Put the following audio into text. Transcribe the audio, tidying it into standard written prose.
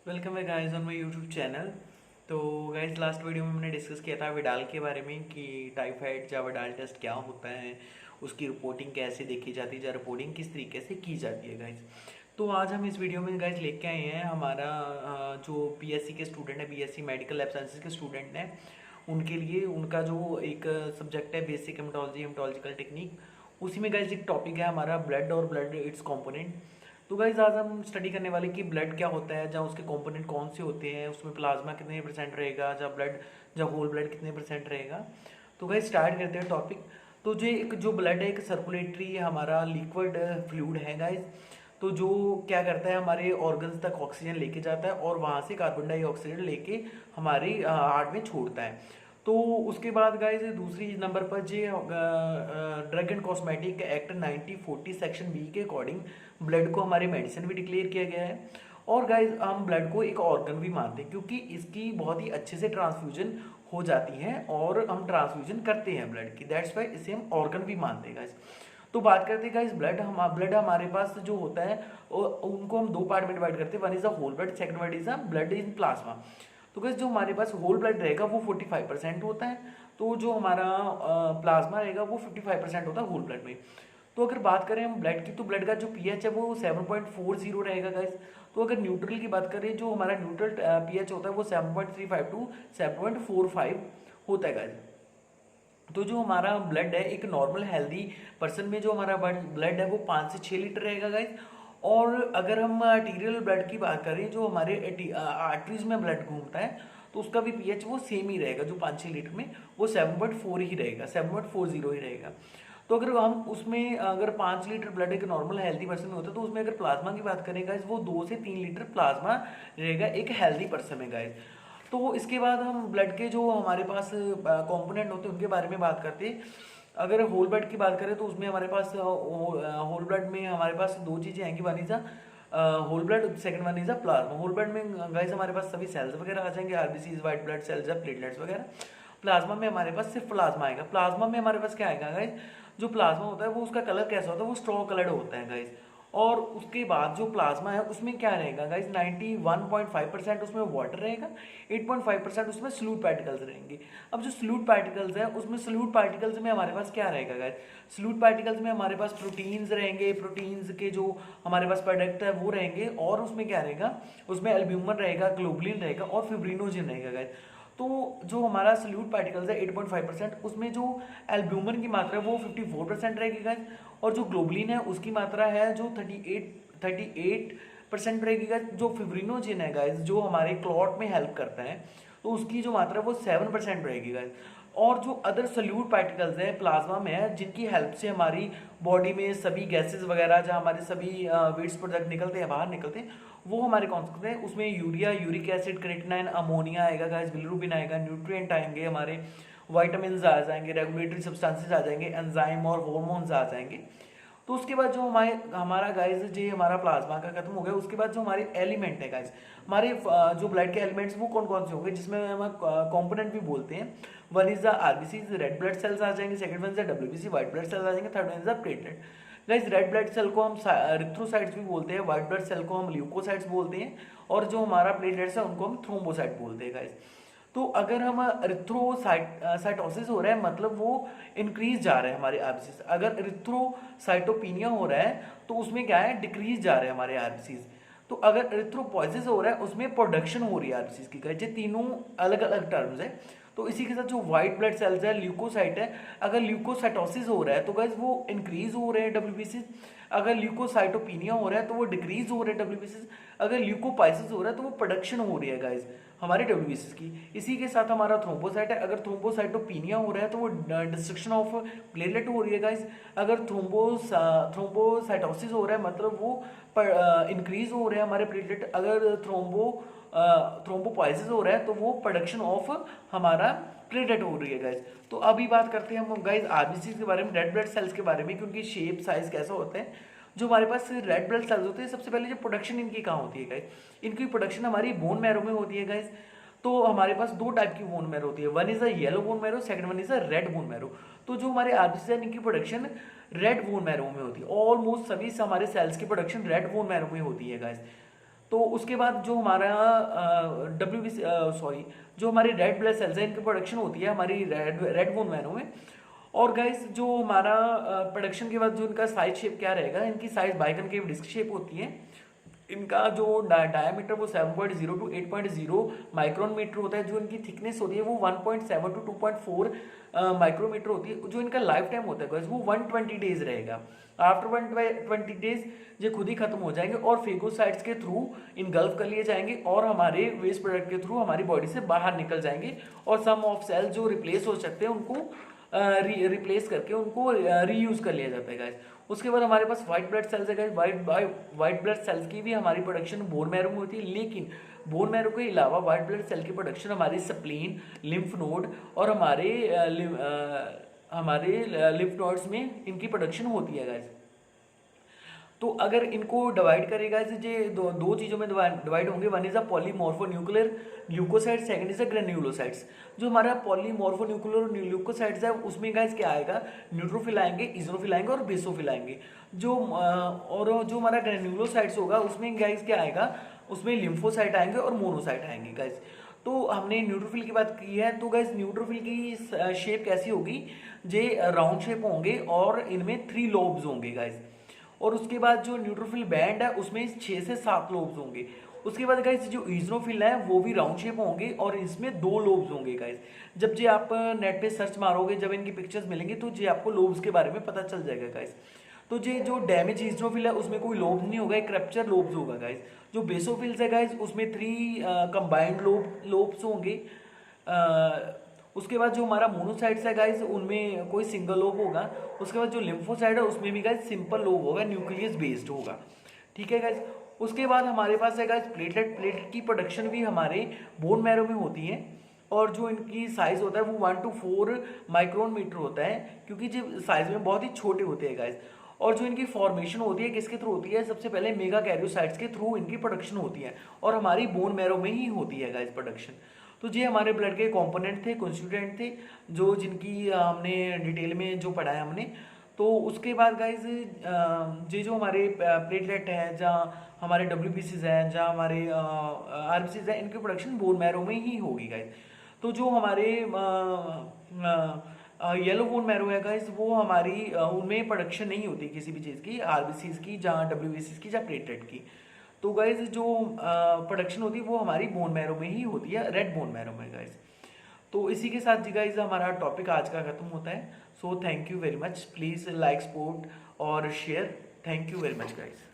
Welcome है guys on my YouTube channel. तो guys last video में मैंने डिस्कस किया था विडाल के बारे में कि टाइफाइड या विडाल टेस्ट क्या होता है, उसकी रिपोर्टिंग कैसे देखी जाती है या रिपोर्टिंग किस तरीके से की जाती है गाइस। तो आज हम इस वीडियो में गाइस लेके आए हैं हमारा जो बीएससी के स्टूडेंट है, बीएससी मेडिकल लैब साइंसेज के स्टूडेंट हैं, उनके लिए उनका जो एक सब्जेक्ट है बेसिक हेमेटोलॉजी हेमेटोलॉजिकल टेक्निक, उसी में गाइस एक टॉपिक है हमारा ब्लड और ब्लड इट्स कंपोनेंट। तो गाइज आज हम स्टडी करने वाले कि ब्लड क्या होता है, जहाँ उसके कंपोनेंट कौन से होते हैं, उसमें प्लाज्मा कितने परसेंट रहेगा, जहाँ होल ब्लड कितने परसेंट रहेगा। तो गाइज स्टार्ट करते हैं टॉपिक। तो जो ब्लड है एक सर्कुलेटरी हमारा लिक्विड फ्लूइड है गाइज। तो जो क्या करता है हमारे ऑर्गन्स तक ऑक्सीजन लेके जाता है और वहाँ से कार्बन डाइऑक्साइड लेके हमारी हार्ट में छोड़ता है। तो उसके बाद गाइज दूसरी नंबर पर J drug and cosmetic act 1940 section B के अकॉर्डिंग ब्लड को हमारी मेडिसिन भी डिक्लेयर किया गया है। और गाइज हम ब्लड को एक ऑर्गन भी मानते हैं क्योंकि इसकी बहुत ही अच्छे से ट्रांसफ्यूजन हो जाती है और हम ट्रांसफ्यूजन करते हैं ब्लड की, दैट्स वाई इसे हम ऑर्गन भी मानते हैं गाइज। तो बात करते हैं गाइज ब्लड हमारे पास जो होता है उनको हम दो पार्ट में डिवाइड करते हैं। One is a whole blood, second one is a blood in plasma. तो गैस जो हमारे पास होल ब्लड रहेगा वो 45% होता है, तो जो हमारा प्लाज्मा रहेगा वो 55% होता है होल ब्लड में। तो अगर बात करें हम ब्लड की, तो ब्लड का जो पीएच है वो 7.40 रहेगा गाइस। तो अगर न्यूट्रल की बात करें, जो हमारा न्यूट्रल पीएच होता है वो 7.35 टू 7.45 होता है गाइस। तो जो हमारा ब्लड है एक नॉर्मल हेल्दी पर्सन में जो हमारा ब्लड है वो 5 से 6 लीटर रहेगा गाइस। और अगर हम आर्टीरियल ब्लड की बात करें, जो हमारे आर्टरीज में ब्लड घूमता है, तो उसका भी पीएच वो सेम ही रहेगा, जो 5-6 लीटर में वो 7.4 ही रहेगा, 7.40 ही रहेगा। तो अगर हम उसमें अगर 5 लीटर ब्लड एक नॉर्मल हेल्दी पर्सन में होता है, तो उसमें अगर प्लाज्मा की बात करें गाइस, वो 2 से 3 लीटर प्लाज्मा रहेगा एक हेल्दी पर्सन में गाइस। तो इसके बाद हम ब्लड के जो हमारे पास कंपोनेंट होते हैं उनके बारे में बात करते हैं। अगर होल ब्लड की बात करें तो उसमें हमारे पास होल ब्लड में हमारे पास दो चीज़ें हैं कि one is whole blood, second one is a plasma. Whole blood में गाइस हमारे पास सभी सेल्स वगैरह आ जाएंगे, आरबीसीज, व्हाइट ब्लड सेल्स या प्लेटलेट्स वगैरह। प्लाज्मा में हमारे पास सिर्फ प्लाज्मा आएगा। प्लाज्मा में हमारे पास क्या आएगा गाइस, जो प्लाज्मा होता है वो उसका कलर कैसा होता है, वो स्ट्रॉ कलर्ड होता है गाइस। और उसके बाद जो प्लाज्मा है उसमें क्या रहेगा गाइस, 91.5% उसमें वाटर रहेगा, 8.5% उसमें सल्यूट पार्टिकल्स रहेंगे। अब जो सल्यूट पार्टिकल्स है उसमें सल्यूट पार्टिकल्स में हमारे पास क्या रहेगा गाइस, सल्यूट पार्टिकल्स में हमारे पास प्रोटीन्स रहेंगे, प्रोटीन्स के जो हमारे पास प्रोडक्ट है वो रहेंगे, और उसमें क्या रहेगा, उसमें एल्ब्यूमिन रहेगा, ग्लोबुलिन रहेगा और फिब्रिनोजन रहेगा गाइस। तो जो हमारा सल्यूट पार्टिकल्स है 8.5%, उसमें जो एल्ब्यूमिन की मात्रा है वो 54% रहेगी गाइस। और जो ग्लोबुलिन है उसकी मात्रा है जो 38% रहेगी गाइस। जो फिब्रिनोजिन है गाइस, जो हमारे क्लॉट में हेल्प करता है, तो उसकी जो मात्रा है वो 7% रहेगी गाइस। और जो अदर सल्यूट पार्टिकल्स है प्लाज्मा में है, जिनकी हेल्प से हमारी बॉडी में सभी गैसेस वगैरह, जहाँ हमारे सभी वेस्ट प्रोडक्ट निकलते हैं बाहर निकलते हैं, वो हमारे कौन से हैं, उसमें urea, uric acid, creatinine, ammonia आएगा गाइस, बिलिरुबिन आएगा, न्यूट्रिएंट आएंगे हमारे, वाइटामिन आ जाएंगे, रेगुलेटरी सब्सटेंसेस आ जाएंगे, एंजाइम और हार्मोन्स आ जाएंगे। तो उसके बाद जो हमारा गाइस जो हमारा प्लाज्मा का खत्म हो गया, उसके बाद जो हमारे एलिमेंट है गाइस, हमारे जो ब्लड के एलिमेंट्स वो कौन कौन से होंगे, जिसमें हम कंपोनेंट भी बोलते हैं। One is the RBC, red blood cells आ जाएंगे, second one is the WBC, white blood cells आ जाएंगे, third one is the platelet. Guys red blood cell को हम एरिथ्रोसाइट्स भी बोलते हैं, व्हाइट ब्लड सेल को हम ल्यूकोसाइट्स बोलते हैं, और जो हमारा प्लेटलेट्स है उनको हम थ्रोम्बोसाइट बोलते हैं गाइस। तो अगर हम एरिथ्रोसाइटोसिस हो रहा है, मतलब वो इंक्रीज जा रहा है हमारे आरबीसीज। अगर एरिथ्रोसाइटोपिनिया हो रहा है तो उसमें क्या है, डिक्रीज जा रहे हैं हमारे आरबीसीज। तो अगर एरिथ्रोपोइसिस हो रहा है उसमें प्रोडक्शन हो रही है आरबीसीज की। ये तीनों अलग अलग टर्म्स है। तो इसी के साथ जो व्हाइट ब्लड सेल्स है, ल्यूकोसाइट है, अगर ल्यूकोसाइटोसिस हो रहा है तो गाइस वो इंक्रीज हो रहे हैं डब्ल्यूबीसीज। अगर ल्यूकोसाइटोपिनिया हो रहा है तो वो डिक्रीज हो रहे हैं डब्ल्यूबीसीज। अगर ल्यूकोपाइसिस हो रहा है तो वो प्रोडक्शन हो रही है गाइस हमारे डब्ल्यूबीसीज की। इसी के साथ हमारा थ्रोम्बोसाइट है, अगर थ्रोम्बोसाइटोपिनिया हो रहा है तो वो डिस्ट्रक्शन ऑफ प्लेटलेट हो रही है गाइस। अगर थ्रोम्बोसाइटोसिस हो रहा है मतलब वो इंक्रीज हो रहे हैं हमारे प्लेटलेट। अगर थ्रोम्बोपाइसिस हो रहा है तो वो प्रोडक्शन ऑफ हमारा प्लेटलेट हो रही है गाइस। तो अभी बात करते हैं हम गाइस आरबीसी के बारे में, रेड ब्लड सेल्स के बारे में कि उनकी शेप साइज कैसा होता है। जो हमारे पास रेड ब्लड सेल्स होते हैं, सबसे पहले जो प्रोडक्शन इनकी कहाँ होती है गाइस, इनकी प्रोडक्शन हमारी बोन मैरो में होती है गाइस। तो हमारे पास दो टाइप की बोन मैरो होती है, one is a yellow bone marrow, second one is a red bone marrow. तो जो हमारे आरबीसी है इनकी प्रोडक्शन रेड बोन मैरो में होती है। ऑलमोस्ट सभी हमारे सेल्स की प्रोडक्शन रेड बोन मैरो में होती है गाइस। तो उसके बाद जो हमारा जो हमारे रेड ब्लड सेल्स हैं, इनकी प्रोडक्शन होती है हमारी रेड बोन मैरो में। और गाइस जो हमारा प्रोडक्शन के बाद जो इनका साइज शेप क्या रहेगा, इनकी साइज बाइकनकेव डिस्क शेप होती है। इनका जो डायमीटर वो 7.0 टू 8.0 माइक्रोन मीटर होता है। जो इनकी थिकनेस होती है वो 1.7 टू 2.4 माइक्रोमीटर होती है। जो इनका लाइफ टाइम होता है गाइस वो 120 डेज रहेगा। आफ्टर 120 डेज ये खुद ही खत्म हो जाएंगे और फेगोसाइट्स के थ्रू इनगल्फ कर लिए जाएंगे और हमारे वेस्ट प्रोडक्ट के थ्रू हमारी बॉडी से बाहर निकल जाएंगे। और सम ऑफ सेल जो रिप्लेस हो सकते हैं उनको रिप्लेस करके उनको रीयूज कर लिया जाता है गाइस। उसके बाद हमारे पास व्हाइट ब्लड सेल्स है गाइस। व्हाइट ब्लड सेल्स की भी हमारी प्रोडक्शन बोन मैरो में होती है, लेकिन बोन मैरो के अलावा व्हाइट ब्लड सेल की प्रोडक्शन हमारे स्प्लीन, लिम्फ नोड और हमारे लिम्फ नोड्स में इनकी प्रोडक्शन होती है गाइस। तो अगर इनको डिवाइड करेगा ये दो चीज़ों में डिवाइड होंगे। One is a polymorphonuclear leukocyte, second is a granulocytes. जो हमारा पॉलीमॉर्फोन्यूक्लियर ल्यूकोसाइट्स है उसमें गाइस क्या आएगा, न्यूट्रोफिल आएंगे, इजोफिल आएंगे और बेसोफिल आएंगे। और जो हमारा ग्रेन्युलोसाइट्स होगा उसमें गाइस क्या आएगा, उसमें लिम्फोसाइट आएंगे और मोनोसाइट आएंगे गाइस। तो हमने न्यूट्रोफिल की बात की है, तो गाइस न्यूट्रोफिल की शेप कैसी होगी, जे राउंड शेप होंगे और इनमें 3 लोब्स होंगे गाइस। और उसके बाद जो न्यूट्रोफिल बैंड है उसमें 6 से 7 लोब्स होंगे। उसके बाद गाइस जो इजोफिल है वो भी राउंड शेप होंगे और इसमें 2 लोब्स होंगे गाइस। जब जे आप नेट पे सर्च मारोगे, जब इनकी पिक्चर्स मिलेंगी तो जे आपको लोब्स के बारे में पता चल जाएगा गाइस। तो जे जो डैमेज इजोफिल है उसमें कोई लोब्स नहीं होगा, एक क्रैप्चर लोब्स होगा गाइस। जो बेसोफिल्स है गाइस उसमें 3 कंबाइंड लोब्स होंगे। उसके बाद जो हमारा मोनोसाइट्स है गाइस उनमें कोई सिंगल लोब होगा। उसके बाद जो लिम्फोसाइट है उसमें भी गाइस सिंपल लोब होगा, न्यूक्लियस बेस्ड होगा। ठीक है गाइस। उसके बाद हमारे पास है गाइस प्लेटलेट की प्रोडक्शन भी हमारे बोन मैरो में होती है। और जो इनकी साइज होता है वो 1 to 4 माइक्रोन मीटर होता है, क्योंकि जो साइज में बहुत ही छोटे होते हैं गाइस। और जो इनकी फॉर्मेशन होती है किसके थ्रू होती है, सबसे पहले मेगा कैरियोसाइट्स के थ्रू इनकी प्रोडक्शन होती है और हमारी बोन मैरो में ही होती है गाइस प्रोडक्शन। तो ये हमारे ब्लड के कंपोनेंट थे, कॉन्स्टिट्यूएंट थे, जो जिनकी हमने डिटेल में जो पढ़ा है हमने। तो उसके बाद गाइज ये जो हमारे प्लेटलेट है, जहाँ हमारे WBCs हैं, जहाँ हमारे RBCs हैं, इनकी प्रोडक्शन बोन मैरो में ही होगी गाइज। तो जो हमारे येलो बोन मैरो है गाइज वो हमारी उनमें प्रोडक्शन नहीं होती किसी भी चीज़ की, RBCs की, जहाँ WBCs की, जहाँ प्लेटलेट की। तो गाइज जो प्रोडक्शन होती है वो हमारी बोन मैरो में ही होती है, रेड बोन मैरो में गाइज। तो इसी के साथ जी गाइज हमारा टॉपिक आज का खत्म होता है। So thank you very much, please like, support और share. Thank you very much guys.